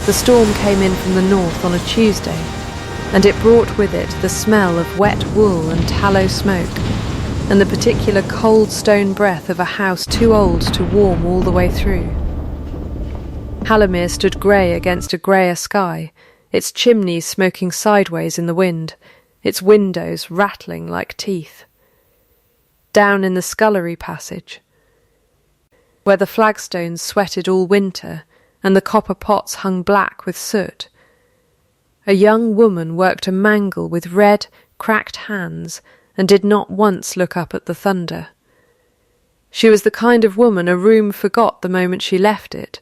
The storm came in from the north on a Tuesday, and it brought with it the smell of wet wool and tallow smoke, and the particular cold stone breath of a house too old to warm all the way through. Hallamere stood grey against a greyer sky, its chimneys smoking sideways in the wind, its windows rattling like teeth. Down in the scullery passage, where the flagstones sweated all winter and the copper pots hung black with soot, a young woman worked a mangle with red, cracked hands and did not once look up at the thunder. She was the kind of woman a room forgot the moment she left it,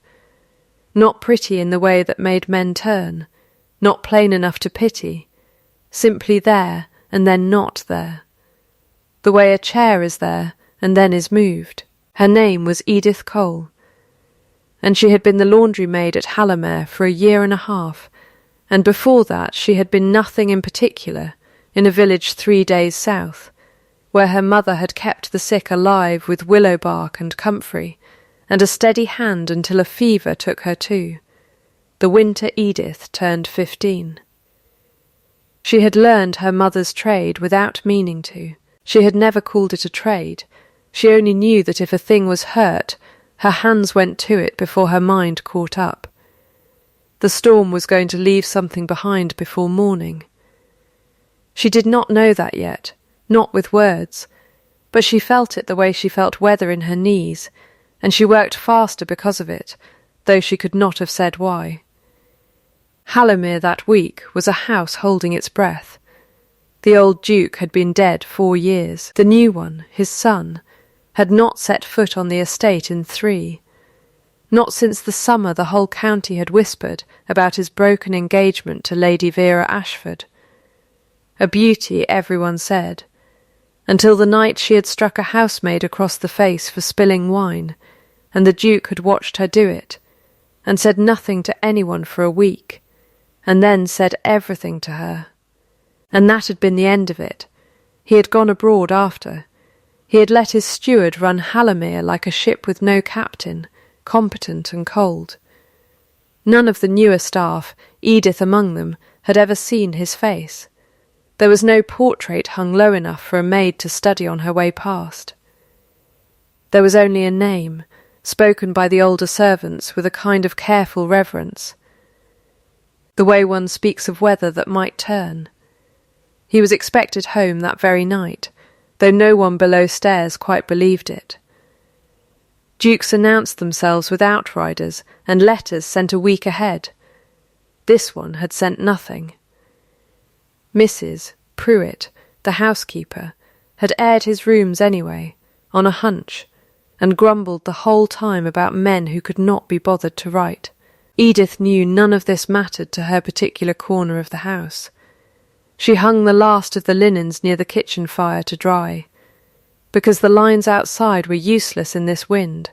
not pretty in the way that made men turn, not plain enough to pity, simply there and then not there, the way a chair is there and then is moved. Her name was Edith Cole, and she had been the laundry maid at Hallamere for 1.5 years, and before that she had been nothing in particular in a village 3 days south, where her mother had kept the sick alive with willow bark and comfrey, and a steady hand until a fever took her too. The winter Edith turned 15. She had learned her mother's trade without meaning to. She had never called it a trade. She only knew that if a thing was hurt, her hands went to it before her mind caught up. The storm was going to leave something behind before morning. She did not know that yet, not with words, but she felt it the way she felt weather in her knees, and she worked faster because of it, though she could not have said why. Hallamere that week was a house holding its breath. The old Duke had been dead 4 years. The new one, his son, had not set foot on the estate in 3. Not since the summer the whole county had whispered about his broken engagement to Lady Vera Ashford. A beauty, everyone said, until the night she had struck a housemaid across the face for spilling wine, and the Duke had watched her do it, and said nothing to anyone for a week, and then said everything to her. And that had been the end of it. He had gone abroad after. He had let his steward run Hallamere like a ship with no captain, competent and cold. None of the newer staff, Edith among them, had ever seen his face. There was no portrait hung low enough for a maid to study on her way past. There was only a name, spoken by the older servants with a kind of careful reverence, the way one speaks of weather that might turn. He was expected home that very night, though no one below stairs quite believed it. Dukes announced themselves with outriders and letters sent a week ahead. This one had sent nothing. Mrs. Pruitt, the housekeeper, had aired his rooms anyway, on a hunch, and grumbled the whole time about men who could not be bothered to write. Edith knew none of this mattered to her particular corner of the house. She hung the last of the linens near the kitchen fire to dry, because the lines outside were useless in this wind,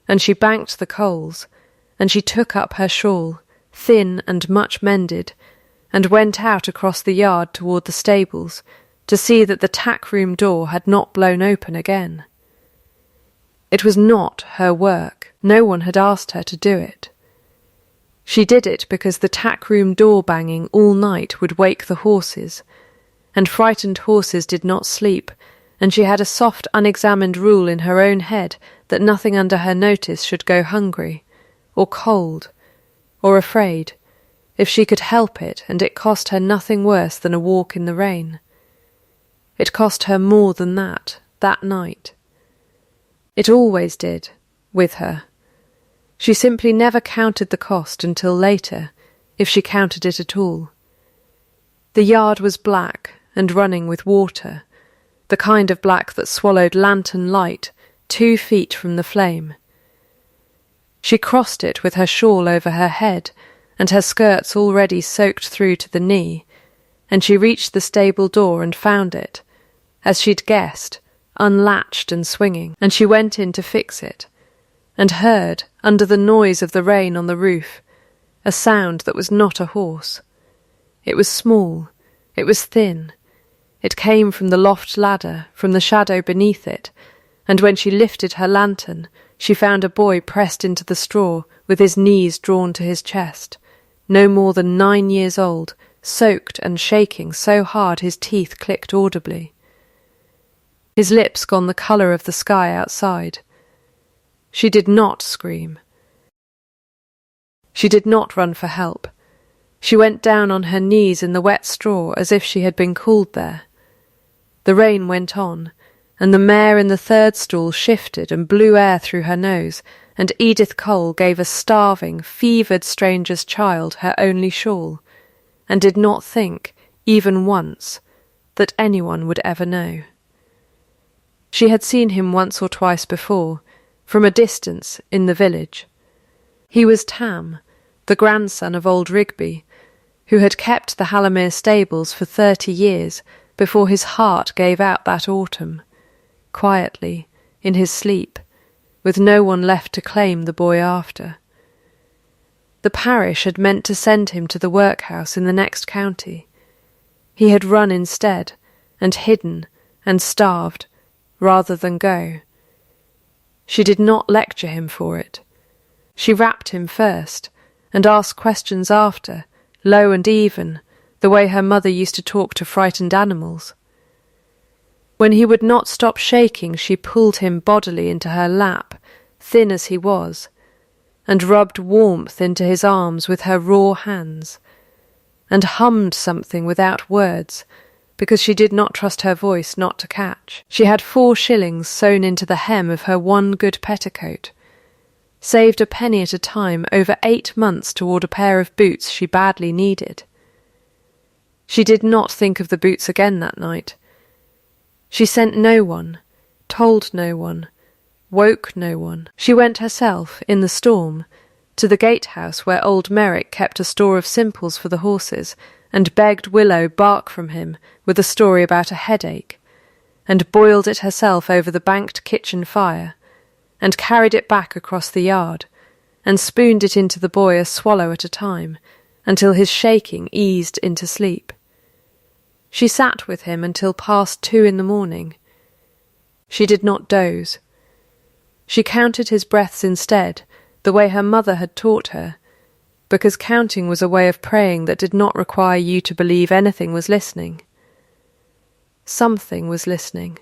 and she banked the coals, and she took up her shawl, thin and much mended, and went out across the yard toward the stables to see that the tack-room door had not blown open again. It was not her work. No one had asked her to do it. She did it because the tack-room door banging all night would wake the horses, and frightened horses did not sleep, and she had a soft, unexamined rule in her own head that nothing under her notice should go hungry, or cold, or afraid, if she could help it, and it cost her nothing worse than a walk in the rain. It cost her more than that night. It always did, with her. She simply never counted the cost until later, if she counted it at all. The yard was black and running with water, the kind of black that swallowed lantern light 2 feet from the flame. She crossed it with her shawl over her head, and her skirts already soaked through to the knee, and she reached the stable door and found it, as she'd guessed, unlatched and swinging, and she went in to fix it, and heard, under the noise of the rain on the roof, a sound that was not a horse. It was small, it was thin, it came from the loft ladder, from the shadow beneath it, and when she lifted her lantern, she found a boy pressed into the straw with his knees drawn to his chest, no more than 9 years old, soaked and shaking so hard his teeth clicked audibly. His lips gone the colour of the sky outside. She did not scream. She did not run for help. She went down on her knees in the wet straw as if she had been cooled there. The rain went on, and the mare in the third stall shifted and blew air through her nose, and Edith Cole gave a starving, fevered stranger's child her only shawl, and did not think, even once, that anyone would ever know. She had seen him once or twice before, from a distance, in the village. He was Tam, the grandson of old Rigby, who had kept the Hallamere stables for 30 years before his heart gave out that autumn, quietly, in his sleep, with no one left to claim the boy after. The parish had meant to send him to the workhouse in the next county. He had run instead, and hidden, and starved, rather than go. She did not lecture him for it. She rapped him first, and asked questions after, low and even, the way her mother used to talk to frightened animals. When he would not stop shaking, she pulled him bodily into her lap, thin as he was, and rubbed warmth into his arms with her raw hands, and hummed something without words, because she did not trust her voice not to catch. She had 4 shillings sewn into the hem of her one good petticoat, saved a penny at a time over 8 months toward a pair of boots she badly needed. She did not think of the boots again that night. She sent no one, told no one, woke no one. She went herself, in the storm, to the gatehouse where old Merrick kept a store of simples for the horses, and begged Willow bark from him with a story about a headache, and boiled it herself over the banked kitchen fire, and carried it back across the yard, and spooned it into the boy a swallow at a time, until his shaking eased into sleep. She sat with him until past 2 in the morning. She did not doze. She counted his breaths instead, the way her mother had taught her, because counting was a way of praying that did not require you to believe anything was listening. Something was listening.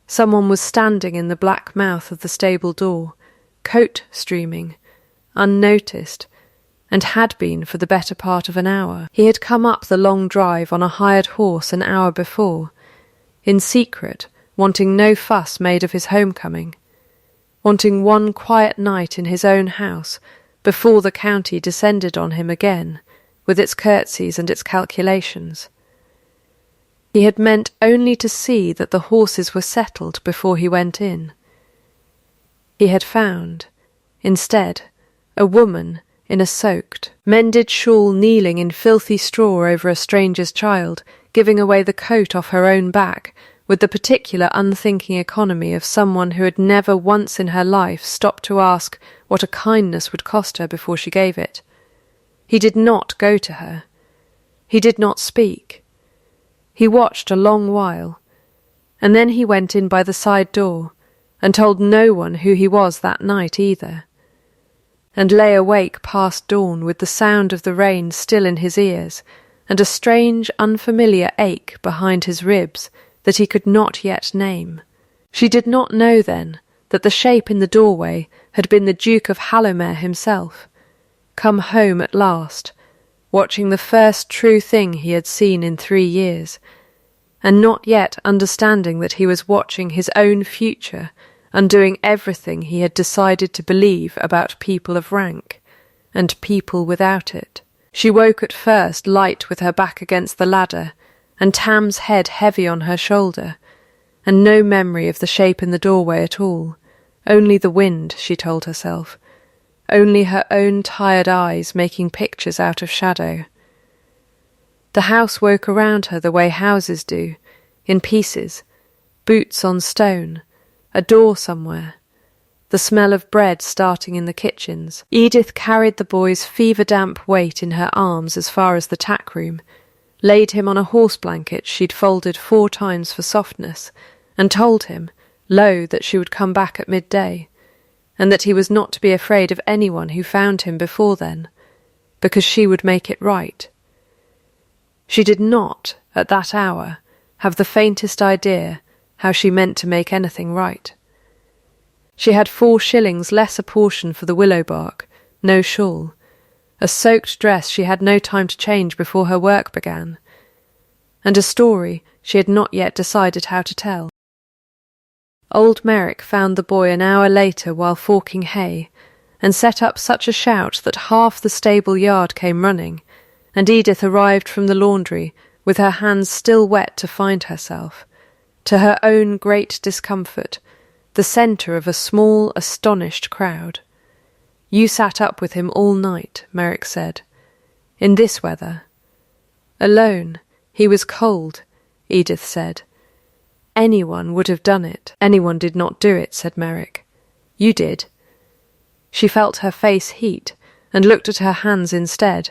Someone was standing in the black mouth of the stable door, coat streaming, unnoticed, and had been for the better part of an hour. He had come up the long drive on a hired horse an hour before, in secret, wanting no fuss made of his homecoming, wanting one quiet night in his own house before the county descended on him again, with its curtsies and its calculations. He had meant only to see that the horses were settled before he went in. He had found, instead, a woman in a soaked, mended shawl kneeling in filthy straw over a stranger's child, giving away the coat off her own back, with the particular unthinking economy of someone who had never once in her life stopped to ask what a kindness would cost her before she gave it. He did not go to her. He did not speak. He watched a long while, and then he went in by the side door, and told no one who he was that night either, and lay awake past dawn with the sound of the rain still in his ears, and a strange, unfamiliar ache behind his ribs that he could not yet name. She did not know then that the shape in the doorway had been the Duke of Hallamere himself, come home at last, watching the first true thing he had seen in 3 years, and not yet understanding that he was watching his own future, undoing everything he had decided to believe about people of rank, and people without it. She woke at first light with her back against the ladder, and Tam's head heavy on her shoulder, and no memory of the shape in the doorway at all, only the wind, she told herself, only her own tired eyes making pictures out of shadow. The house woke around her the way houses do, in pieces, boots on stone, a door somewhere, the smell of bread starting in the kitchens. Edith carried the boy's fever-damp weight in her arms as far as the tack room, laid him on a horse blanket she'd folded 4 times for softness, and told him, low, that she would come back at midday, and that he was not to be afraid of anyone who found him before then, because she would make it right. She did not, at that hour, have the faintest idea how she meant to make anything right. She had 4 shillings less a portion for the willow bark, no shawl, a soaked dress she had no time to change before her work began, and a story she had not yet decided how to tell. Old Merrick found the boy an hour later while forking hay, and set up such a shout that half the stable yard came running, and Edith arrived from the laundry with her hands still wet to find herself, to her own great discomfort, the centre of a small, astonished crowd. "You sat up with him all night," Merrick said. "In this weather." "Alone. He was cold," Edith said. "Anyone would have done it." "Anyone did not do it," said Merrick. "You did." She felt her face heat, and looked at her hands instead,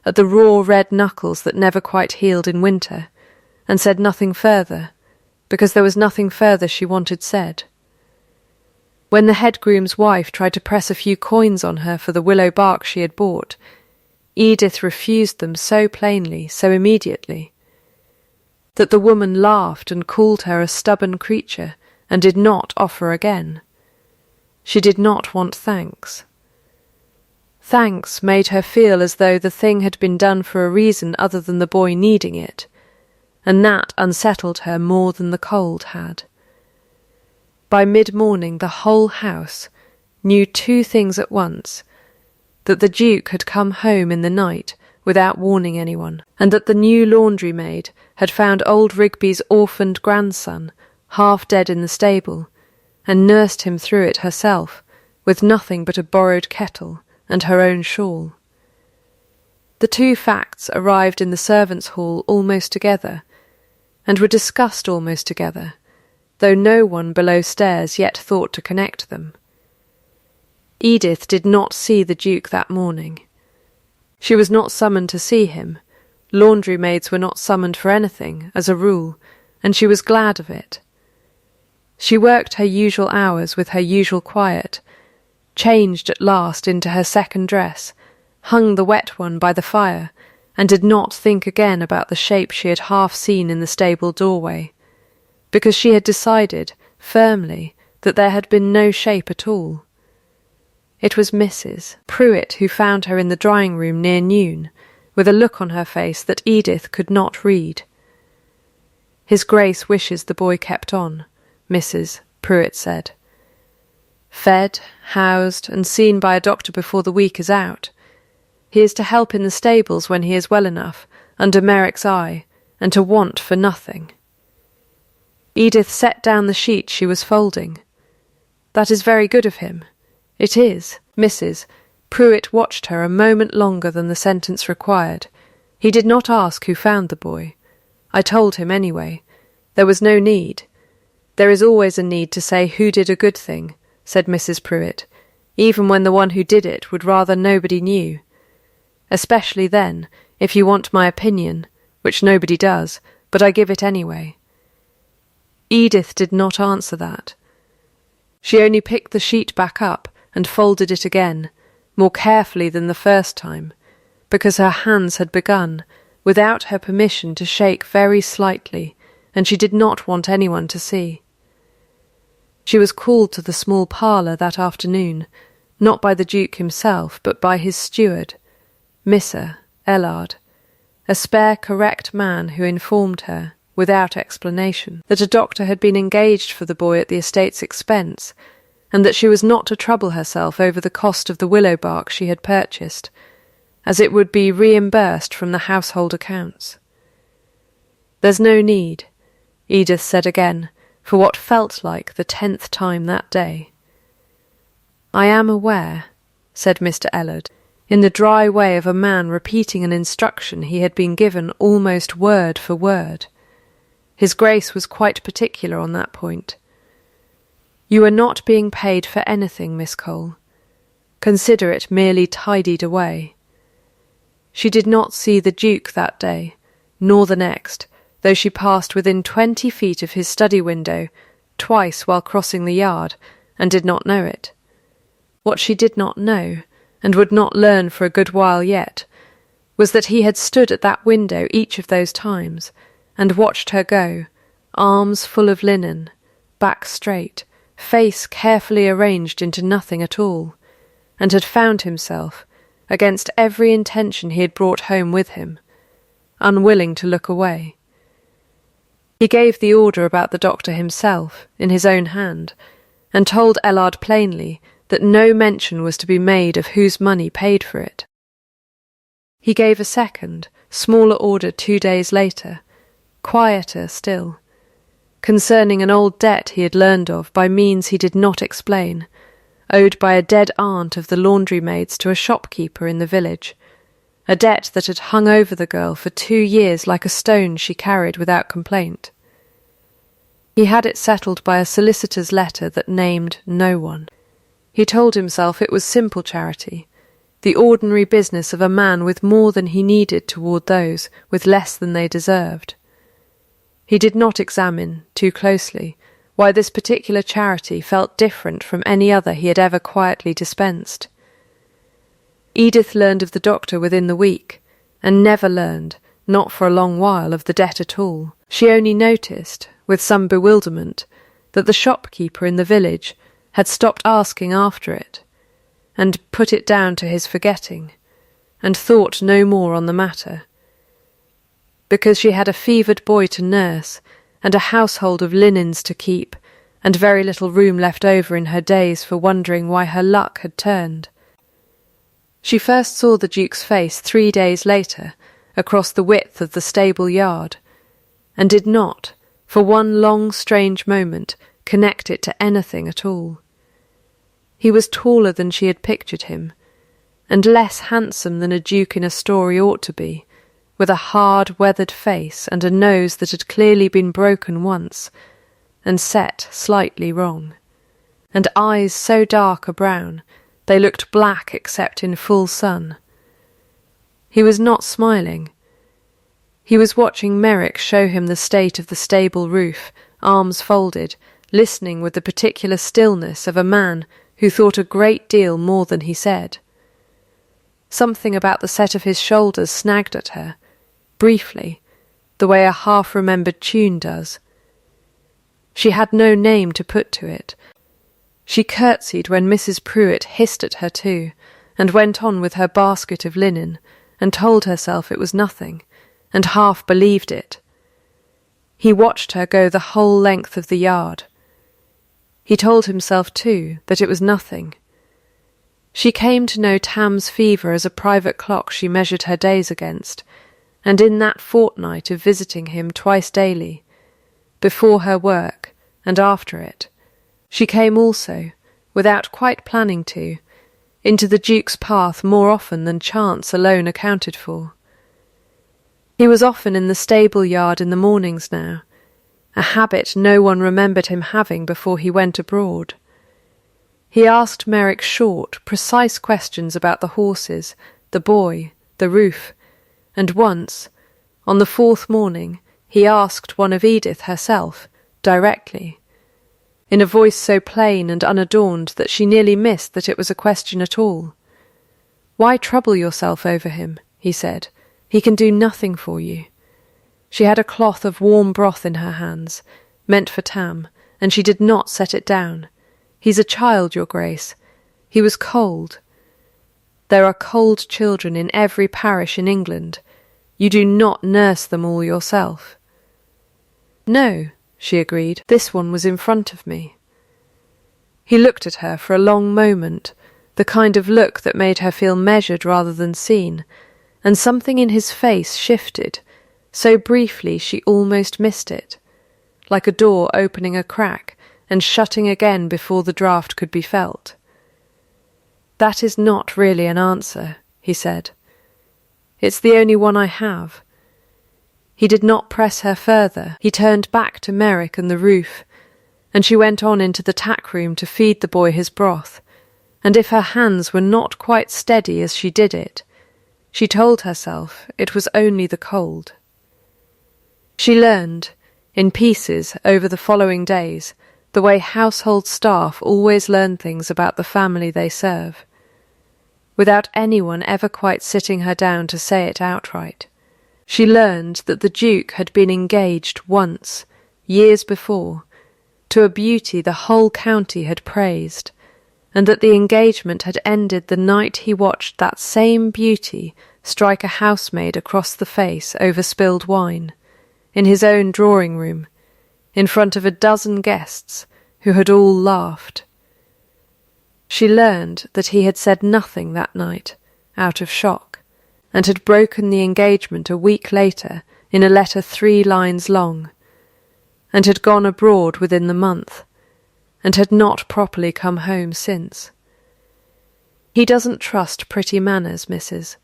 at the raw red knuckles that never quite healed in winter, and said nothing further, because there was nothing further she wanted said. When the head groom's wife tried to press a few coins on her for the willow bark she had bought, Edith refused them so plainly, so immediately, that the woman laughed and called her a stubborn creature, and did not offer again. She did not want thanks. Thanks made her feel as though the thing had been done for a reason other than the boy needing it, and that unsettled her more than the cold had. By mid-morning the whole house knew 2 things at once: that the Duke had come home in the night without warning anyone, and that the new laundry maid had found old Rigby's orphaned grandson half dead in the stable, and nursed him through it herself, with nothing but a borrowed kettle and her own shawl. The 2 facts arrived in the servants' hall almost together, and were discussed almost together, though no one below stairs yet thought to connect them. Edith did not see the Duke that morning. She was not summoned to see him. Laundry maids were not summoned for anything, as a rule, and she was glad of it. She worked her usual hours with her usual quiet, changed at last into her second dress, hung the wet one by the fire, and did not think again about the shape she had half seen in the stable doorway, because she had decided, firmly, that there had been no shape at all. It was Mrs. Pruitt who found her in the drawing-room near noon, with a look on her face that Edith could not read. "His Grace wishes the boy kept on," Mrs. Pruitt said. "Fed, housed, and seen by a doctor before the week is out. He is to help in the stables when he is well enough, under Merrick's eye, and to want for nothing." Edith set down the sheet she was folding. "That is very good of him." "It is." Mrs. Pruitt watched her a moment longer than the sentence required. "He did not ask who found the boy. I told him anyway. There was no need." "There is always a need to say who did a good thing," said Mrs. Pruitt, "even when the one who did it would rather nobody knew. Especially then, if you want my opinion, which nobody does, but I give it anyway." Edith did not answer that. She only picked the sheet back up and folded it again, more carefully than the first time, because her hands had begun, without her permission, to shake very slightly, and she did not want anyone to see. She was called to the small parlour that afternoon, not by the Duke himself, but by his steward, Mr. Ellard, a spare, correct man who informed her, without explanation, that a doctor had been engaged for the boy at the estate's expense, and that she was not to trouble herself over the cost of the willow bark she had purchased, as it would be reimbursed from the household accounts. "There's no need," Edith said again, for what felt like the 10th time that day. "I am aware," said Mr. Ellard, in the dry way of a man repeating an instruction he had been given almost word for word. His Grace was quite particular on that point. "You are not being paid for anything, Miss Cole. Consider it merely tidied away." She did not see the Duke that day, nor the next, though she passed within 20 feet of his study window twice while crossing the yard, and did not know it. What she did not know, and would not learn for a good while yet, was that he had stood at that window each of those times and watched her go, arms full of linen, back straight, face carefully arranged into nothing at all, and had found himself, against every intention he had brought home with him, unwilling to look away. He gave the order about the doctor himself, in his own hand, and told Ellard plainly that no mention was to be made of whose money paid for it. He gave a second, smaller order 2 days later, quieter still, concerning an old debt he had learned of by means he did not explain, owed by a dead aunt of the laundry maid's to a shopkeeper in the village, a debt that had hung over the girl for 2 years like a stone she carried without complaint. He had it settled by a solicitor's letter that named no one. He told himself it was simple charity, the ordinary business of a man with more than he needed toward those with less than they deserved. He did not examine, too closely, why this particular charity felt different from any other he had ever quietly dispensed. Edith learned of the doctor within the week, and never learned, not for a long while, of the debt at all. She only noticed, with some bewilderment, that the shopkeeper in the village had stopped asking after it, and put it down to his forgetting, and thought no more on the matter. Because she had a fevered boy to nurse, and a household of linens to keep, and very little room left over in her days for wondering why her luck had turned. She first saw the Duke's face 3 days later, across the width of the stable yard, and did not, for one long strange moment, connect it to anything at all. He was taller than she had pictured him, and less handsome than a duke in a story ought to be, with a hard, weathered face and a nose that had clearly been broken once, and set slightly wrong, and eyes so dark a brown they looked black except in full sun. He was not smiling. He was watching Merrick show him the state of the stable roof, arms folded, listening with the particular stillness of a man who thought a great deal more than he said. Something about the set of his shoulders snagged at her, briefly, the way a half-remembered tune does. She had no name to put to it. She curtsied when Mrs. Pruitt hissed at her too, and went on with her basket of linen, and told herself it was nothing, and half believed it. He watched her go the whole length of the yard. He told himself too that it was nothing. She came to know Tam's fever as a private clock she measured her days against, and in that fortnight of visiting him twice daily, before her work and after it, she came also, without quite planning to, into the Duke's path more often than chance alone accounted for. He was often in the stable yard in the mornings now, a habit no one remembered him having before he went abroad. He asked Merrick short, precise questions about the horses, the boy, the roof, and once, on the 4th morning, he asked one of Edith herself, directly, in a voice so plain and unadorned that she nearly missed that it was a question at all. "Why trouble yourself over him?" he said. "He can do nothing for you." She had a cloth of warm broth in her hands, meant for Tam, and she did not set it down. "He's a child, your Grace. He was cold. There are cold children in every parish in England. You do not nurse them all yourself." "No," she agreed. "This one was in front of me." He looked at her for a long moment, the kind of look that made her feel measured rather than seen, and something in his face shifted, so briefly she almost missed it, like a door opening a crack and shutting again before the draught could be felt. "That is not really an answer," he said. "It's the only one I have." He did not press her further. He turned back to Merrick and the roof, and she went on into the tack-room to feed the boy his broth, and if her hands were not quite steady as she did it, she told herself it was only the cold. She learned, in pieces over the following days, the way household staff always learn things about the family they serve. without anyone ever quite sitting her down to say it outright. She learned that the Duke had been engaged once, years before, to a beauty the whole county had praised, and that the engagement had ended the night he watched that same beauty strike a housemaid across the face over spilled wine, in his own drawing-room, in front of a dozen guests who had all laughed. She learned that he had said nothing that night, out of shock, and had broken the engagement a week later in a letter 3 lines long, and had gone abroad within the month, and had not properly come home since. He doesn't trust pretty manners, Mrs.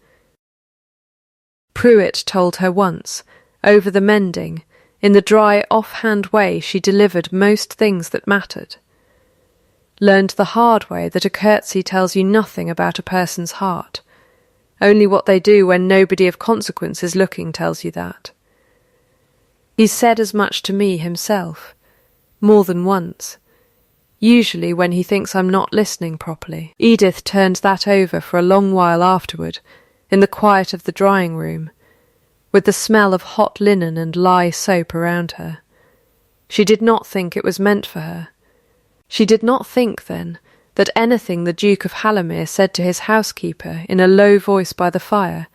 Pruitt told her once, over the mending, in the dry, off-hand way she delivered most things that mattered. Learned the hard way that a curtsy tells you nothing about a person's heart. Only what they do when nobody of consequence is looking tells you that. He's said as much to me himself, more than once, usually when he thinks I'm not listening properly. Edith turned that over for a long while afterward, in the quiet of the drawing-room, with the smell of hot linen and lye soap around her. She did not think it was meant for her. She did not think, then, that anything the Duke of Hallamere said to his housekeeper in a low voice by the fire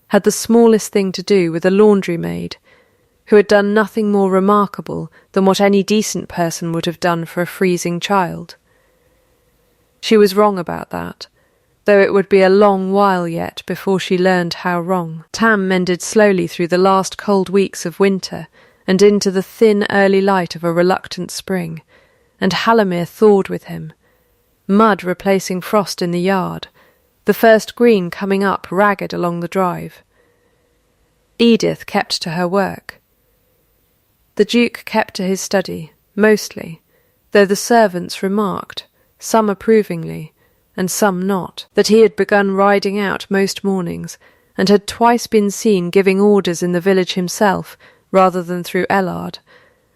had the smallest thing to do with a laundry-maid, who had done nothing more remarkable than what any decent person would have done for a freezing child. She was wrong about that, though it would be a long while yet before she learned how wrong. Tam mended slowly through the last cold weeks of winter and into the thin early light of a reluctant spring, and Hallamere thawed with him, mud replacing frost in the yard, the first green coming up ragged along the drive. Edith kept to her work. The Duke kept to his study, mostly, though the servants remarked, some approvingly, and some not, that he had begun riding out most mornings, and had twice been seen giving orders in the village himself, rather than through Ellard,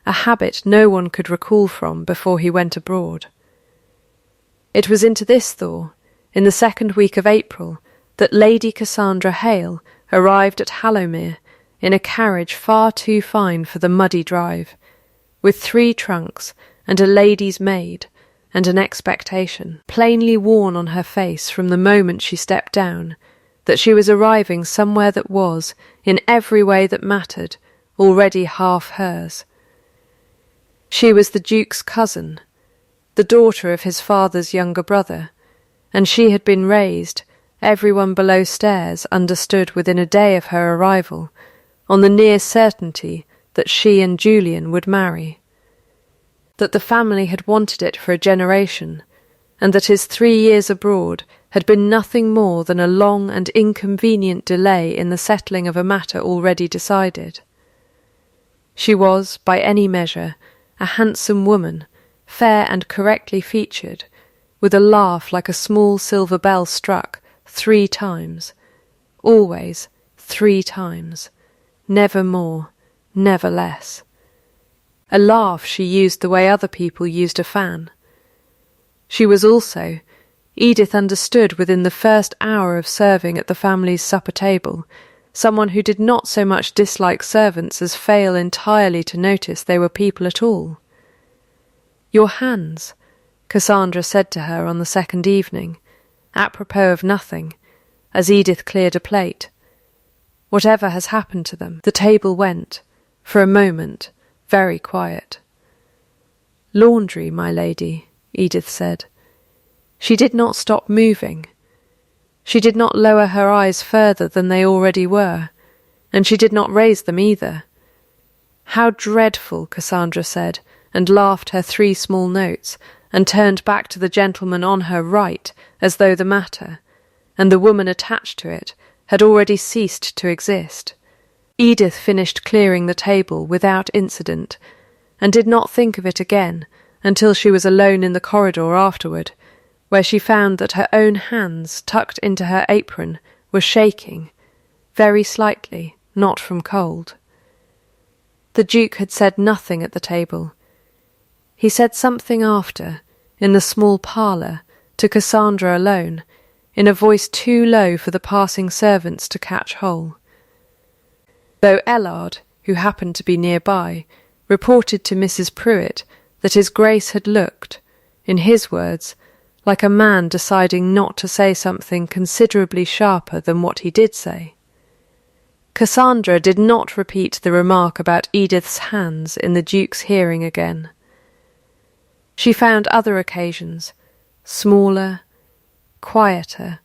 a habit no one could recall from before he went abroad. It was into this thaw, in the 2nd week of April, that Lady Cassandra Hale arrived at Hallamere in a carriage far too fine for the muddy drive, with 3 trunks and a lady's maid, and an expectation, plainly worn on her face from the moment she stepped down, that she was arriving somewhere that was, in every way that mattered, already half hers. She was the Duke's cousin, the daughter of his father's younger brother, and she had been raised, everyone below stairs understood within a day of her arrival, on the near certainty that she and Julian would marry, that the family had wanted it for a generation, and that his 3 years abroad had been nothing more than a long and inconvenient delay in the settling of a matter already decided. She was, by any measure, a handsome woman, fair and correctly featured, with a laugh like a small silver bell struck 3 times, always 3 times, never more, never less. A laugh she used the way other people used a fan. She was also, Edith understood within the first hour of serving at the family's supper table, someone who did not so much dislike servants as fail entirely to notice they were people at all. "Your hands," Cassandra said to her on the 2nd evening, apropos of nothing, as Edith cleared a plate. "Whatever has happened to them?" The table went, for a moment, very quiet. "Laundry, my lady," Edith said. She did not stop moving. She did not lower her eyes further than they already were, and she did not raise them either. "How dreadful," Cassandra said, and laughed her 3 small notes, and turned back to the gentleman on her right, as though the matter, and the woman attached to it, had already ceased to exist. Edith finished clearing the table without incident, and did not think of it again until she was alone in the corridor afterward, where she found that her own hands, tucked into her apron, were shaking, very slightly, not from cold. The Duke had said nothing at the table. He said something after, in the small parlour, to Cassandra alone, in a voice too low for the passing servants to catch hold. Though Ellard, who happened to be nearby, reported to Mrs. Pruitt that his Grace had looked, in his words, like a man deciding not to say something considerably sharper than what he did say. Cassandra did not repeat the remark about Edith's hands in the Duke's hearing again. She found other occasions, smaller, quieter,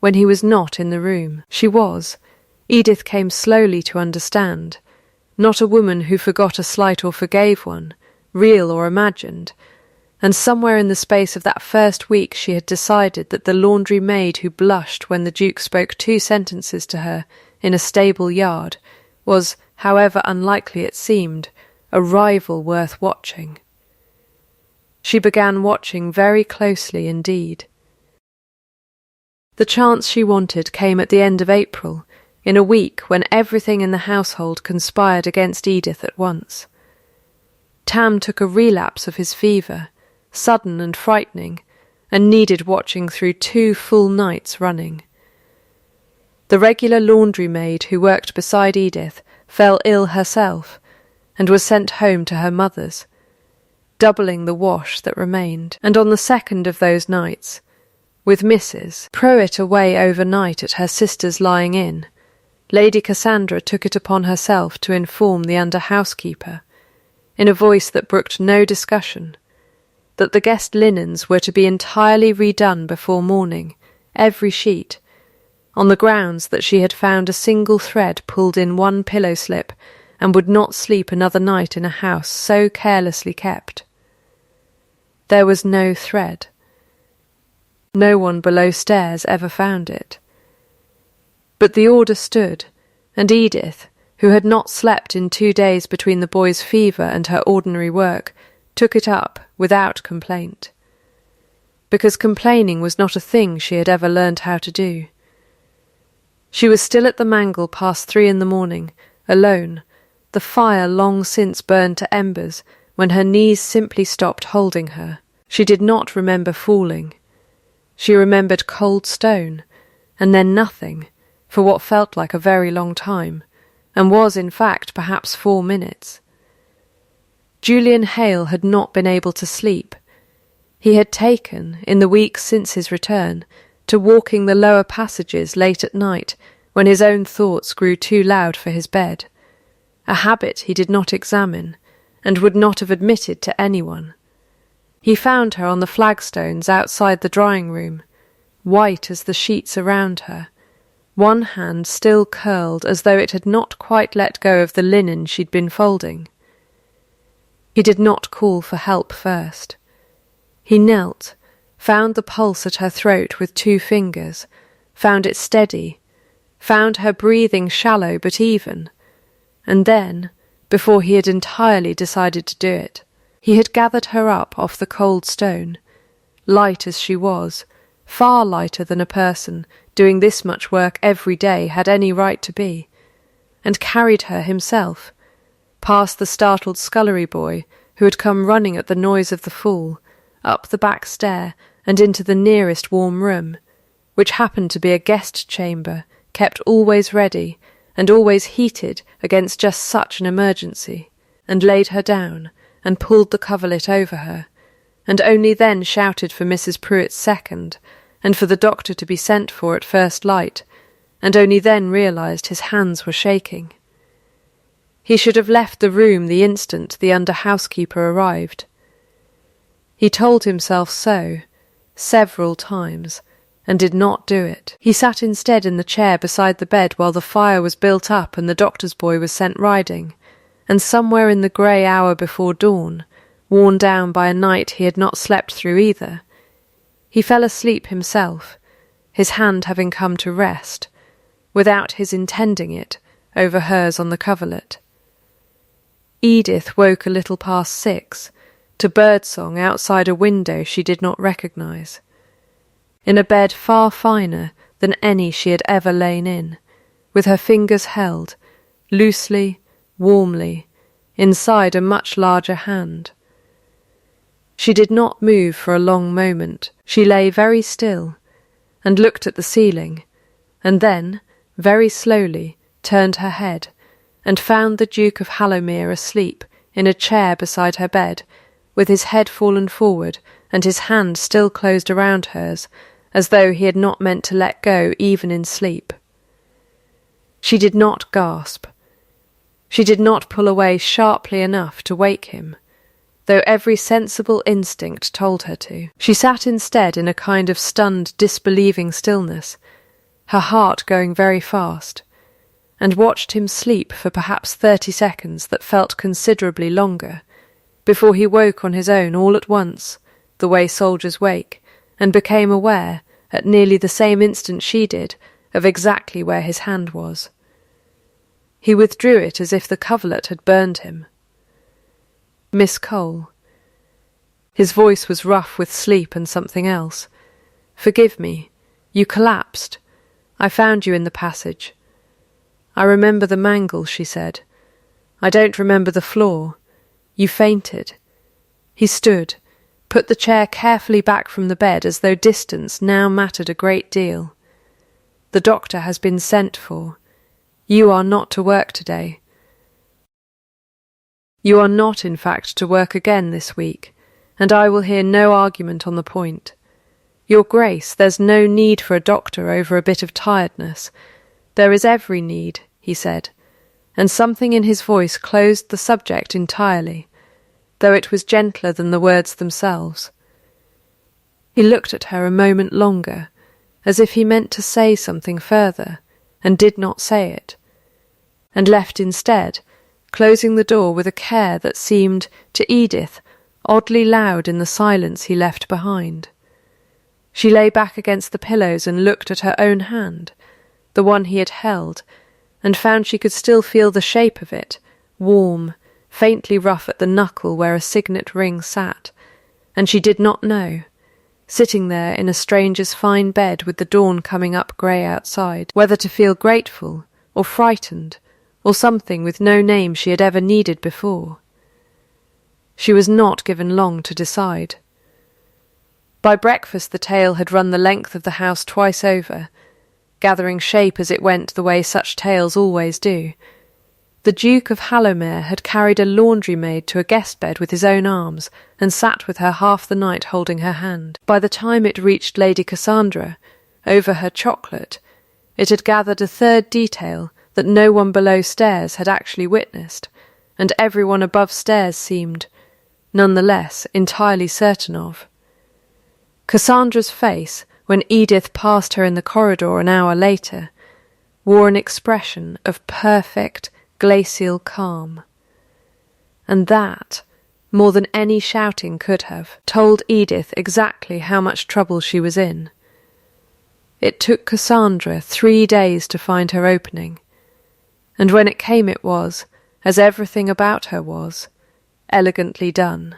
when he was not in the room. She was, Edith came slowly to understand, not a woman who forgot a slight or forgave one, real or imagined, and somewhere in the space of that first week she had decided that the laundry maid who blushed when the Duke spoke 2 sentences to her in a stable yard was, however unlikely it seemed, a rival worth watching. She began watching very closely indeed. The chance she wanted came at the end of April, in a week when everything in the household conspired against Edith at once. Tam took a relapse of his fever, sudden and frightening, and needed watching through 2 full nights running. The regular laundry maid who worked beside Edith fell ill herself, and was sent home to her mother's, doubling the wash that remained, and on the second of those nights, with Mrs. Pruitt away overnight at her sister's lying in, Lady Cassandra took it upon herself to inform the under-housekeeper, in a voice that brooked no discussion, that the guest linens were to be entirely redone before morning, every sheet, on the grounds that she had found a single thread pulled in one pillow-slip and would not sleep another night in a house so carelessly kept. There was no thread. No one below stairs ever found it. But the order stood, and Edith, who had not slept in 2 days between the boy's fever and her ordinary work, took it up without complaint. Because complaining was not a thing she had ever learned how to do. She was still at the mangle past 3 in the morning, alone, the fire long since burned to embers, when her knees simply stopped holding her. She did not remember falling. She remembered cold stone, and then nothing, for what felt like a very long time, and was in fact perhaps 4 minutes. Julian Hale had not been able to sleep. He had taken, in the weeks since his return, to walking the lower passages late at night, when his own thoughts grew too loud for his bed, a habit he did not examine, and would not have admitted to anyone. He found her on the flagstones outside the drawing-room, white as the sheets around her, one hand still curled as though it had not quite let go of the linen she'd been folding. He did not call for help first. He knelt, found the pulse at her throat with 2 fingers, found it steady, found her breathing shallow but even, and then, before he had entirely decided to do it, he had gathered her up off the cold stone, light as she was, far lighter than a person doing this much work every day had any right to be, and carried her himself, past the startled scullery boy who had come running at the noise of the fall, up the back stair and into the nearest warm room, which happened to be a guest chamber kept always ready and always heated against just such an emergency, and laid her down and pulled the coverlet over her, and only then shouted for Mrs. Pruitt's second, and for the doctor to be sent for at first light, and only then realised his hands were shaking. He should have left the room the instant the under-housekeeper arrived. He told himself so, several times, and did not do it. He sat instead in the chair beside the bed while the fire was built up and the doctor's boy was sent riding, and somewhere in the grey hour before dawn, worn down by a night he had not slept through either, he fell asleep himself, his hand having come to rest, without his intending it, over hers on the coverlet. Edith woke a little past 6, to birdsong outside a window she did not recognise, in a bed far finer than any she had ever lain in, with her fingers held, loosely, warmly, inside a much larger hand. She did not move for a long moment. She lay very still, and looked at the ceiling, and then, very slowly, turned her head, and found the Duke of Hallowmere asleep in a chair beside her bed, with his head fallen forward and his hand still closed around hers, as though he had not meant to let go even in sleep. She did not gasp. She did not pull away sharply enough to wake him, though every sensible instinct told her to. She sat instead in a kind of stunned, disbelieving stillness, her heart going very fast, and watched him sleep for perhaps 30 seconds that felt considerably longer, before he woke on his own all at once, the way soldiers wake, and became aware, at nearly the same instant she did, of exactly where his hand was. He withdrew it as if the coverlet had burned him. "Miss Cole." His voice was rough with sleep and something else. "Forgive me. You collapsed. I found you in the passage. I remember the mangle," she said. "I don't remember the floor. You fainted." He stood, put the chair carefully back from the bed as though distance now mattered a great deal. "The doctor has been sent for. You are not to work today. You are not, in fact, to work again this week, and I will hear no argument on the point. Your Grace, there's no need for a doctor over a bit of tiredness. There is every need," he said, and something in his voice closed the subject entirely, though it was gentler than the words themselves. He looked at her a moment longer, as if he meant to say something further, and did not say it, and left instead, closing the door with a care that seemed, to Edith, oddly loud in the silence he left behind. She lay back against the pillows and looked at her own hand, the one he had held, and found she could still feel the shape of it, warm, faintly rough at the knuckle where a signet ring sat, and she did not know, sitting there in a stranger's fine bed with the dawn coming up grey outside, whether to feel grateful, or frightened, or something with no name she had ever needed before. She was not given long to decide. By breakfast the tale had run the length of the house twice over, gathering shape as it went the way such tales always do. The Duke of Hallowmere had carried a laundry maid to a guest bed with his own arms, and sat with her half the night holding her hand. By the time it reached Lady Cassandra, over her chocolate, it had gathered a third detail that no one below stairs had actually witnessed, and everyone above stairs seemed, none the less, entirely certain of. Cassandra's face, when Edith passed her in the corridor an hour later, wore an expression of perfect, glacial calm. And that, more than any shouting could have, told Edith exactly how much trouble she was in. It took Cassandra 3 days to find her opening, and when it came it was, as everything about her was, elegantly done.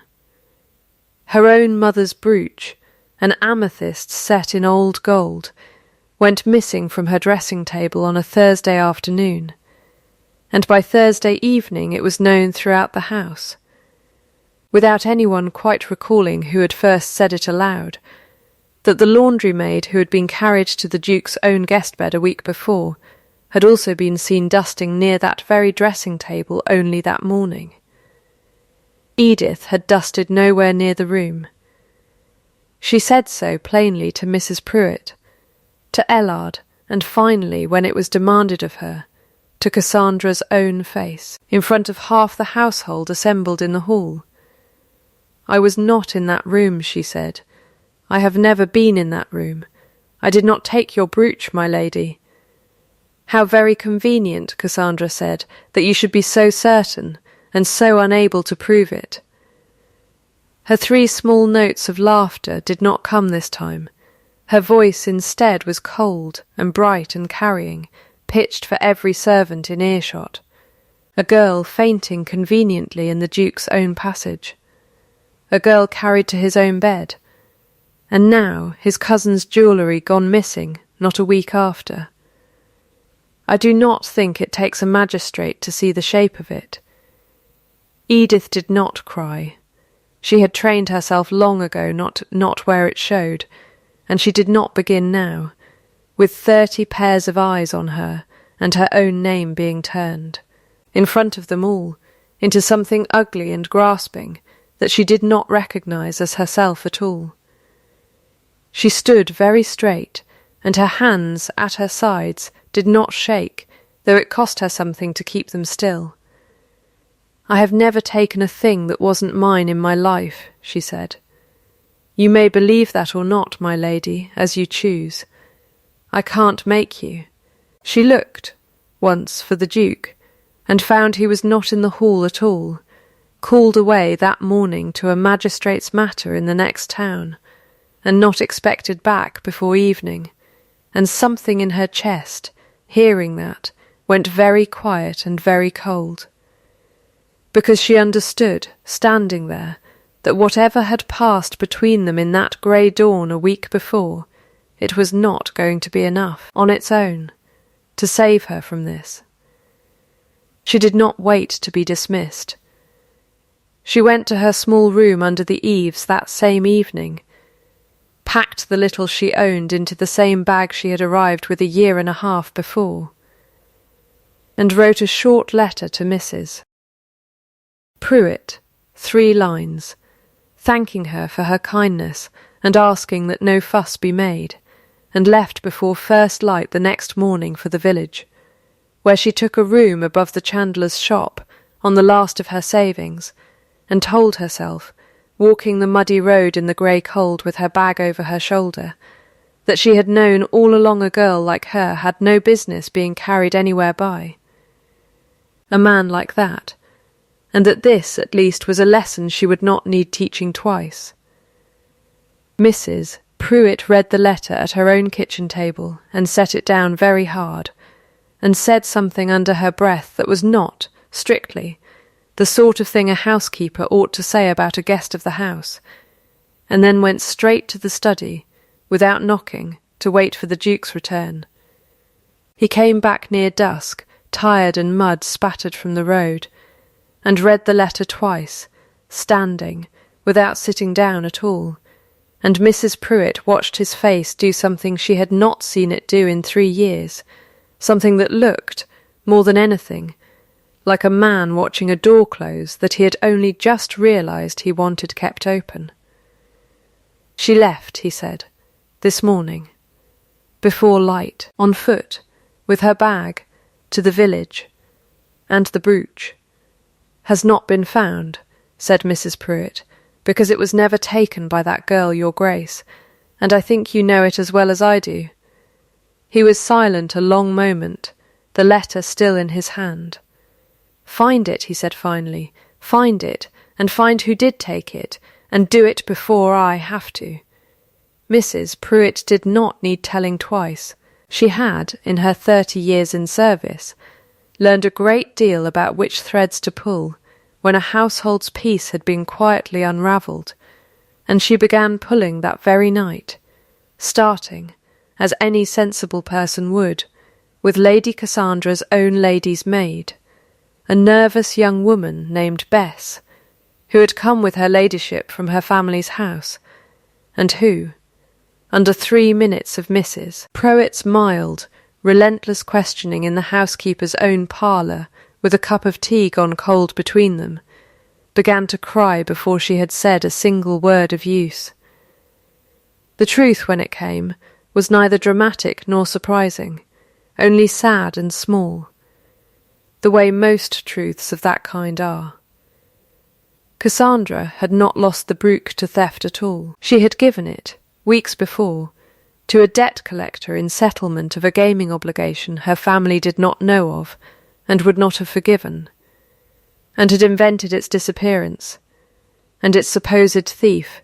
Her own mother's brooch, an amethyst set in old gold, went missing from her dressing-table on a Thursday afternoon, and by Thursday evening it was known throughout the house. Without anyone quite recalling who had first said it aloud, that the laundry maid who had been carried to the Duke's own guest bed a week before had also been seen dusting near that very dressing-table only that morning. Edith had dusted nowhere near the room. She said so plainly to Mrs. Pruitt, to Ellard, and finally, when it was demanded of her, to Cassandra's own face, in front of half the household assembled in the hall. "I was not in that room," she said. "I have never been in that room. I did not take your brooch, my lady." "How very convenient," Cassandra said, "that you should be so certain, and so unable to prove it." Her 3 small notes of laughter did not come this time. Her voice instead was cold and bright and carrying, pitched for every servant in earshot. A girl fainting conveniently in the Duke's own passage. A girl carried to his own bed. And now his cousin's jewellery gone missing, not a week after. I do not think it takes a magistrate to see the shape of it. Edith did not cry. She had trained herself long ago not where it showed, and she did not begin now, with 30 pairs of eyes on her, and her own name being turned, in front of them all, into something ugly and grasping that she did not recognise as herself at all. She stood very straight, and her hands at her sides did not shake, though it cost her something to keep them still. "I have never taken a thing that wasn't mine in my life," she said. "You may believe that or not, my lady, as you choose. I can't make you." She looked, once, for the Duke, and found he was not in the hall at all, called away that morning to a magistrate's matter in the next town, and not expected back before evening, and something in her chest, hearing that, went very quiet and very cold. Because she understood, standing there, that whatever had passed between them in that grey dawn a week before, it was not going to be enough, on its own, to save her from this. She did not wait to be dismissed. She went to her small room under the eaves that same evening, packed the little she owned into the same bag she had arrived with 1.5 years before, and wrote a short letter to Mrs. Pruitt, 3 lines, thanking her for her kindness and asking that no fuss be made, and left before first light the next morning for the village, where she took a room above the chandler's shop on the last of her savings, and told herself, walking the muddy road in the grey cold with her bag over her shoulder, that she had known all along a girl like her had no business being carried anywhere by. A man like that, and that this, at least, was a lesson she would not need teaching twice. Mrs. Pruitt read the letter at her own kitchen table and set it down very hard, and said something under her breath that was not, strictly, the sort of thing a housekeeper ought to say about a guest of the house, and then went straight to the study, without knocking, to wait for the Duke's return. He came back near dusk, tired and mud spattered from the road, and read the letter twice, standing, without sitting down at all, and Mrs. Pruitt watched his face do something she had not seen it do in 3 years, something that looked, more than anything, like a man watching a door close that he had only just realised he wanted kept open. "She left," he said, "this morning, before light, on foot, with her bag, to the village, and the brooch. Has not been found," said Mrs. Pruitt, "because it was never taken by that girl, your Grace, and I think you know it as well as I do." He was silent a long moment, the letter still in his hand. "Find it," he said finally, "find it, and find who did take it, and do it before I have to." Mrs. Pruitt did not need telling twice. She had, in her 30 years in service, learned a great deal about which threads to pull when a household's peace had been quietly unravelled, and she began pulling that very night, starting, as any sensible person would, with Lady Cassandra's own lady's maid, a nervous young woman named Bess, who had come with her ladyship from her family's house, and who, under 3 minutes of Mrs. Pruitt's mild, relentless questioning in the housekeeper's own parlour, with a cup of tea gone cold between them, began to cry before she had said a single word of use. The truth, when it came, was neither dramatic nor surprising, only sad and small, the way most truths of that kind are. Cassandra had not lost the brooch to theft at all. She had given it, weeks before, to a debt collector in settlement of a gaming obligation her family did not know of and would not have forgiven, and had invented its disappearance, and its supposed thief,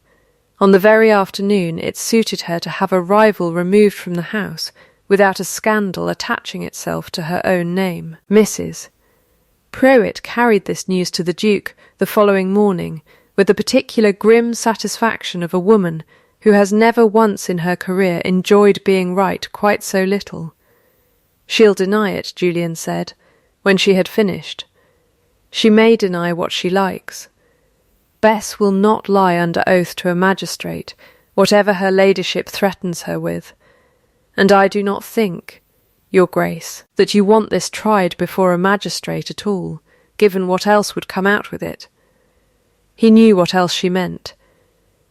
on the very afternoon it suited her to have a rival removed from the house without a scandal attaching itself to her own name. Mrs. Pruitt carried this news to the Duke the following morning with the particular grim satisfaction of a woman who has never once in her career enjoyed being right quite so little. "She'll deny it," Julian said, when she had finished. "She may deny what she likes. Bess will not lie under oath to a magistrate, whatever her ladyship threatens her with. And I do not think, Your Grace, that you want this tried before a magistrate at all, given what else would come out with it." He knew what else she meant.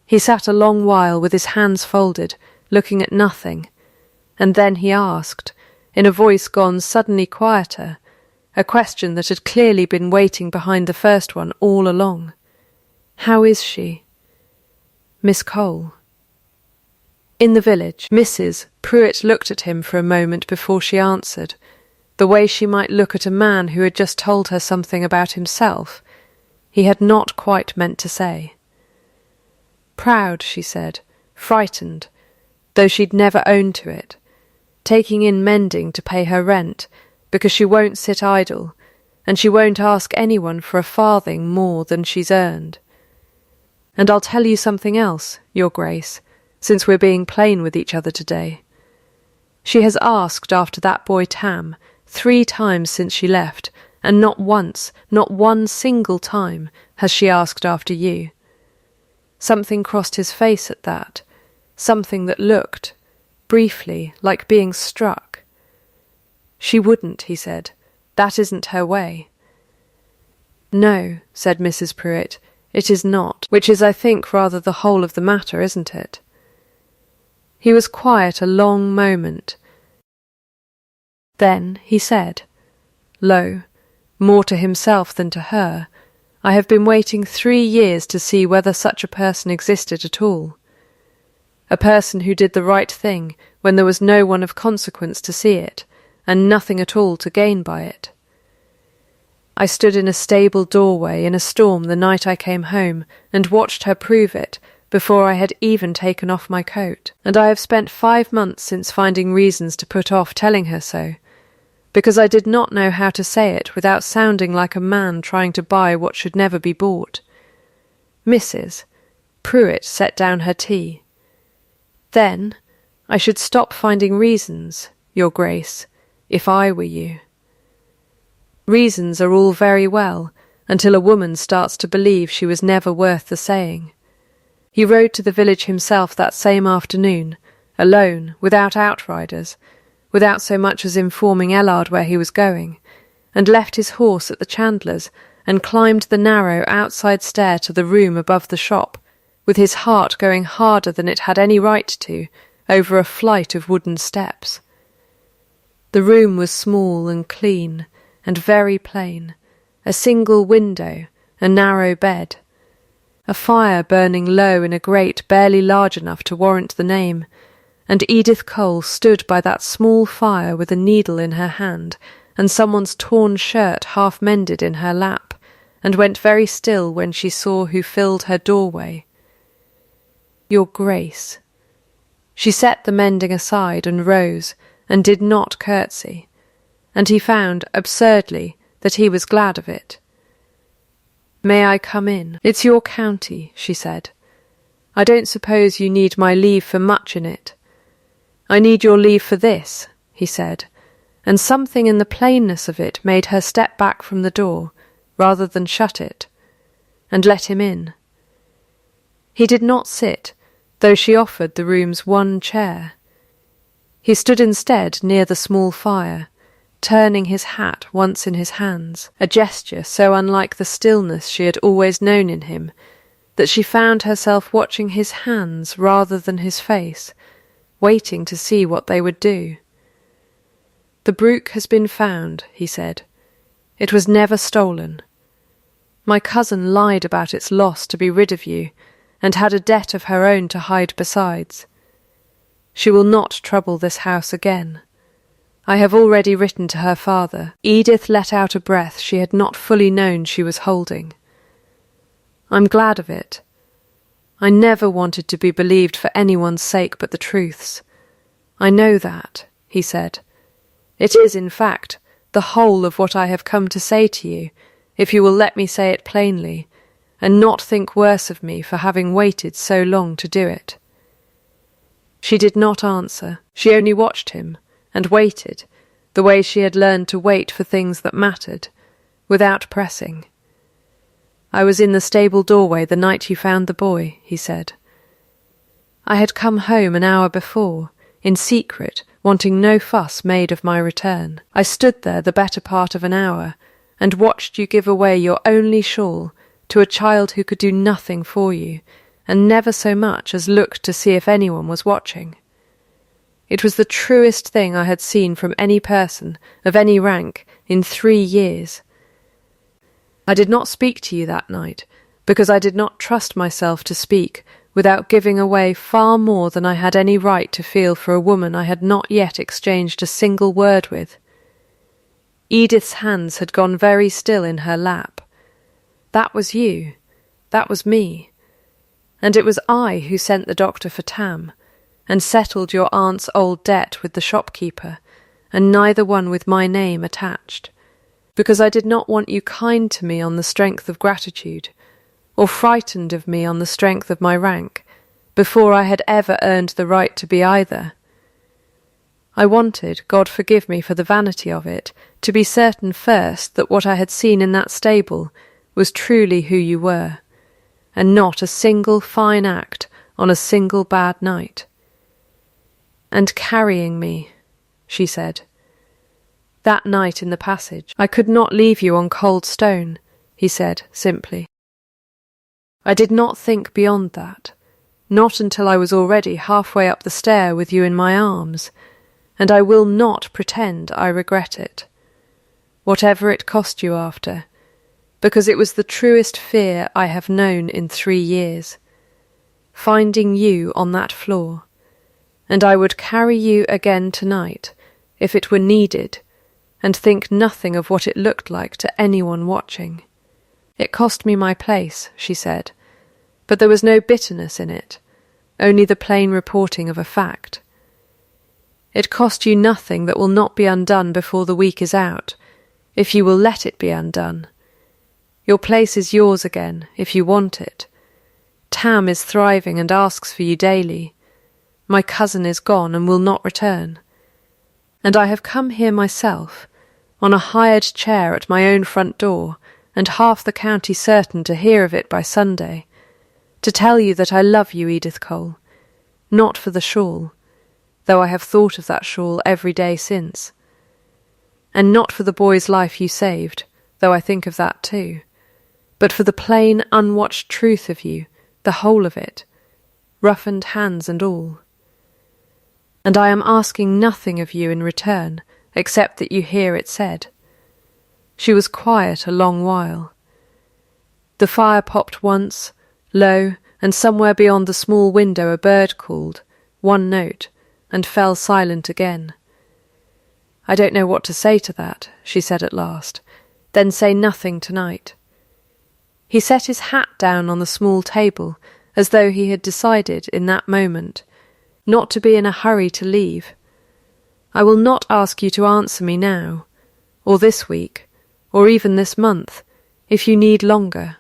He sat a long while with his hands folded, looking at nothing, and then he asked, in a voice gone suddenly quieter, a question that had clearly been waiting behind the first one all along. "How is she?" "Miss Cole." In the village, Mrs. Pruitt looked at him for a moment before she answered, the way she might look at a man who had just told her something about himself he had not quite meant to say. "Proud," she said, frightened, though she'd never owned to it, taking in mending to pay her rent, because she won't sit idle, and she won't ask anyone for a farthing more than she's earned. "And I'll tell you something else, Your Grace, since we're being plain with each other today. She has asked after that boy Tam 3 times since she left, and not once, not one single time, has she asked after you." Something crossed his face at that, something that looked, briefly, like being struck. "She wouldn't," he said. "That isn't her way." "No," said Mrs. Pruitt, "it is not, which is, I think, rather the whole of the matter, isn't it?" He was quiet a long moment. Then he said, low, more to himself than to her, "I have been waiting 3 years to see whether such a person existed at all. A person who did the right thing when there was no one of consequence to see it, and nothing at all to gain by it. I stood in a stable doorway in a storm the night I came home, and watched her prove it, before I had even taken off my coat, and I have spent 5 months since finding reasons to put off telling her so, because I did not know how to say it without sounding like a man trying to buy what should never be bought." Mrs. Pruitt set down her tea. "Then I should stop finding reasons, Your Grace, if I were you. Reasons are all very well, until a woman starts to believe she was never worth the saying." He rode to the village himself that same afternoon, alone, without outriders, without so much as informing Ellard where he was going, and left his horse at the chandler's, and climbed the narrow outside stair to the room above the shop, with his heart going harder than it had any right to, over a flight of wooden steps. The room was small and clean, and very plain, a single window, a narrow bed, a fire burning low in a grate barely large enough to warrant the name, and Edith Cole stood by that small fire with a needle in her hand, and someone's torn shirt half mended in her lap, and went very still when she saw who filled her doorway. "Your Grace." She set the mending aside and rose, and did not curtsy, and he found, absurdly, that he was glad of it. "May I come in? It's your county," she said. "I don't suppose you need my leave for much in it." "I need your leave for this," he said, and something in the plainness of it made her step back from the door, rather than shut it, and let him in. He did not sit, though she offered the room's one chair. He stood instead near the small fire, turning his hat once in his hands, a gesture so unlike the stillness she had always known in him, that she found herself watching his hands rather than his face, waiting to see what they would do. "The Brooke has been found," he said. "It was never stolen. My cousin lied about its loss to be rid of you, and had a debt of her own to hide besides. She will not trouble this house again. I have already written to her father." Edith let out a breath she had not fully known she was holding. "I'm glad of it. I never wanted to be believed for anyone's sake but the truth's. I know that," he said. "It is, in fact, the whole of what I have come to say to you, if you will let me say it plainly, and not think worse of me for having waited so long to do it." She did not answer. She only watched him, and waited, the way she had learned to wait for things that mattered, without pressing. "I was in the stable doorway the night you found the boy," he said. "I had come home an hour before, in secret, wanting no fuss made of my return. I stood there the better part of an hour, and watched you give away your only shawl to a child who could do nothing for you, and never so much as look to see if anyone was watching. It was the truest thing I had seen from any person of any rank in 3 years. I did not speak to you that night, because I did not trust myself to speak without giving away far more than I had any right to feel for a woman I had not yet exchanged a single word with. Edith's hands had gone very still in her lap. That was you. That was me. And it was I who sent the doctor for Tam, and settled your aunt's old debt with the shopkeeper, and neither one with my name attached, because I did not want you kind to me on the strength of gratitude, or frightened of me on the strength of my rank, before I had ever earned the right to be either. I wanted, God forgive me for the vanity of it, to be certain first that what I had seen in that stable was truly who you were, and not a single fine act on a single bad night. And carrying me, she said. That night in the passage, I could not leave you on cold stone, he said simply. I did not think beyond that, not until I was already halfway up the stair with you in my arms, and I will not pretend I regret it, whatever it cost you after, because it was the truest fear I have known in 3 years, finding you on that floor, and I would carry you again tonight, if it were needed, and think nothing of what it looked like to anyone watching. It cost me my place, she said, but there was no bitterness in it, only the plain reporting of a fact. It cost you nothing that will not be undone before the week is out, if you will let it be undone. Your place is yours again, if you want it. Tam is thriving and asks for you daily. My cousin is gone and will not return. And I have come here myself, on a hired chair at my own front door, and half the county certain to hear of it by Sunday, to tell you that I love you, Edith Cole, not for the shawl, though I have thought of that shawl every day since, and not for the boy's life you saved, though I think of that too, but for the plain, unwatched truth of you, the whole of it, roughened hands and all. And I am asking nothing of you in return, except that you hear it said. She was quiet a long while. The fire popped once, low, and somewhere beyond the small window a bird called, one note, and fell silent again. I don't know what to say to that, she said at last. Then say nothing tonight. He set his hat down on the small table, as though he had decided in that moment not to be in a hurry to leave. I will not ask you to answer me now, or this week, or even this month, if you need longer.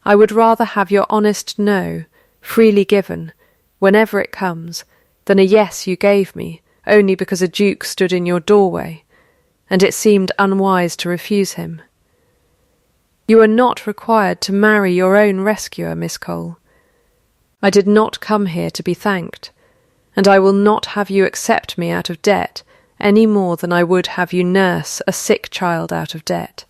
I would rather have your honest no, freely given, whenever it comes, than a yes you gave me, only because a duke stood in your doorway, and it seemed unwise to refuse him. You are not required to marry your own rescuer, Miss Cole. I did not come here to be thanked, and I will not have you accept me out of debt any more than I would have you nurse a sick child out of debt.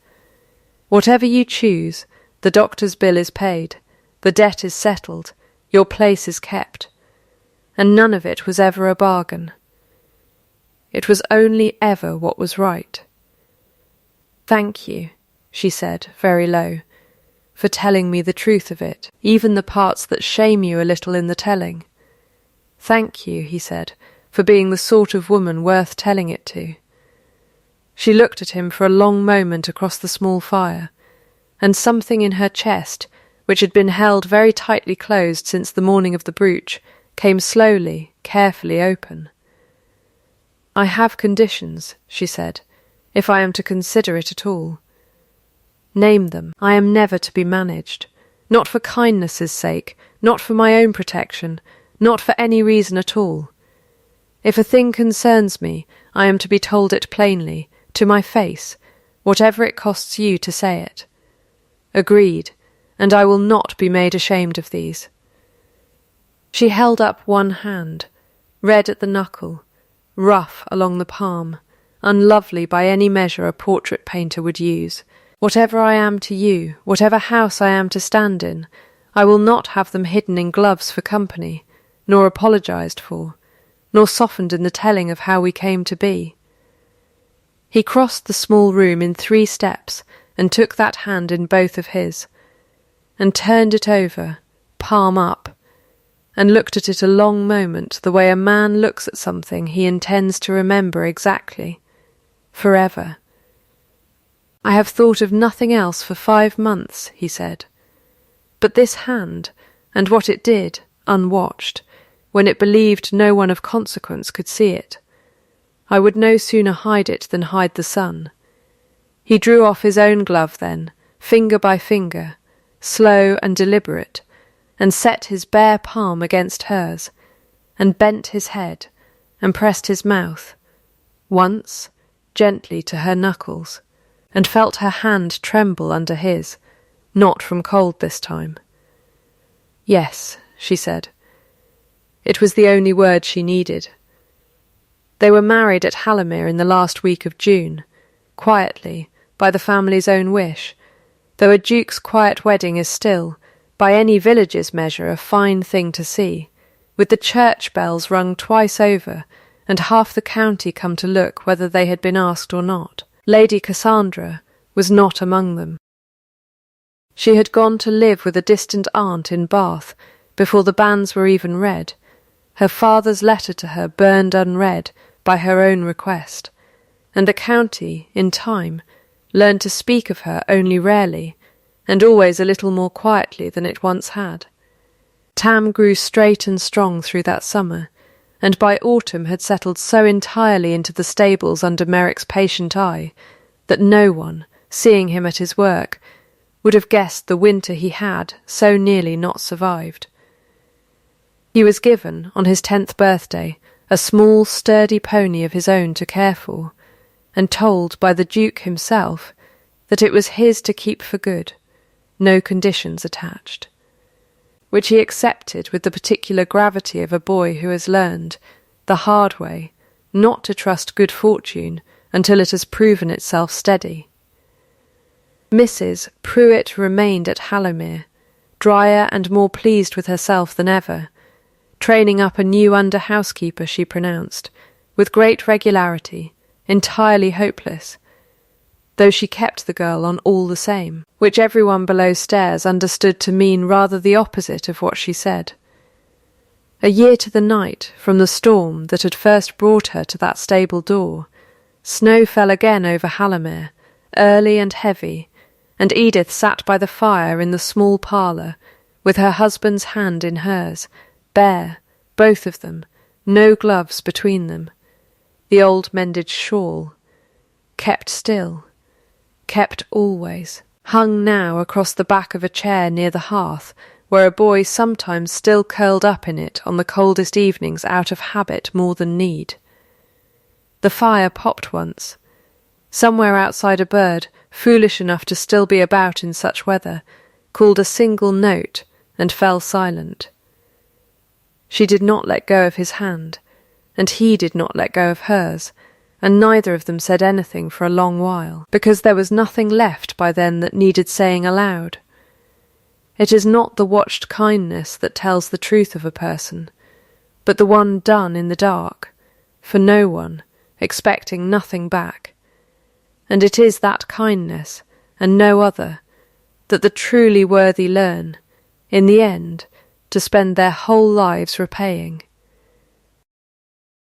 Whatever you choose, the doctor's bill is paid, the debt is settled, your place is kept, and none of it was ever a bargain. It was only ever what was right. Thank you, she said, very low, for telling me the truth of it, even the parts that shame you a little in the telling. Thank you, he said, for being the sort of woman worth telling it to. She looked at him for a long moment across the small fire, and something in her chest, which had been held very tightly closed since the morning of the brooch, came slowly, carefully open. I have conditions, she said, if I am to consider it at all. Name them. I am never to be managed, not for kindness's sake, not for my own protection, not for any reason at all. If a thing concerns me, I am to be told it plainly, to my face, whatever it costs you to say it. Agreed, and I will not be made ashamed of these. She held up one hand, red at the knuckle, rough along the palm, unlovely by any measure a portrait painter would use. Whatever I am to you, whatever house I am to stand in, I will not have them hidden in gloves for company, nor apologised for, nor softened in the telling of how we came to be. He crossed the small room in 3 steps and took that hand in both of his, and turned it over, palm up, and looked at it a long moment the way a man looks at something he intends to remember exactly, forever. I have thought of nothing else for 5 months, he said. But this hand, and what it did, unwatched, when it believed no one of consequence could see it, I would no sooner hide it than hide the sun. He drew off his own glove then, finger by finger, slow and deliberate, and set his bare palm against hers, and bent his head, and pressed his mouth, once, gently to her knuckles, and felt her hand tremble under his, not from cold this time. Yes, she said. It was the only word she needed. They were married at Hallamere in the last week of June, quietly, by the family's own wish, though a duke's quiet wedding is still, by any village's measure, a fine thing to see, with the church bells rung twice over, and half the county come to look whether they had been asked or not. Lady Cassandra was not among them. She had gone to live with a distant aunt in Bath before the banns were even read, her father's letter to her burned unread by her own request, and the county, in time, learned to speak of her only rarely, and always a little more quietly than it once had. Tam grew straight and strong through that summer, and by autumn had settled so entirely into the stables under Merrick's patient eye that no one, seeing him at his work, would have guessed the winter he had so nearly not survived. He was given, on his 10th birthday, a small, sturdy pony of his own to care for, and told by the Duke himself that it was his to keep for good, no conditions attached, which he accepted with the particular gravity of a boy who has learned, the hard way, not to trust good fortune until it has proven itself steady. Mrs. Pruitt remained at Hallamere, drier and more pleased with herself than ever, training up a new under-housekeeper, she pronounced, with great regularity, entirely hopeless, though she kept the girl on all the same, which everyone below stairs understood to mean rather the opposite of what she said. A year to the night from the storm that had first brought her to that stable door, snow fell again over Hallamere, early and heavy, and Edith sat by the fire in the small parlour, with her husband's hand in hers, bare, both of them, no gloves between them, the old mended shawl, kept still, kept always, hung now across the back of a chair near the hearth, where a boy sometimes still curled up in it on the coldest evenings out of habit more than need. The fire popped once. Somewhere outside a bird, foolish enough to still be about in such weather, called a single note and fell silent. She did not let go of his hand, and he did not let go of hers, and neither of them said anything for a long while, because there was nothing left by then that needed saying aloud. It is not the watched kindness that tells the truth of a person, but the one done in the dark, for no one, expecting nothing back. And it is that kindness, and no other, that the truly worthy learn, in the end, to spend their whole lives repaying.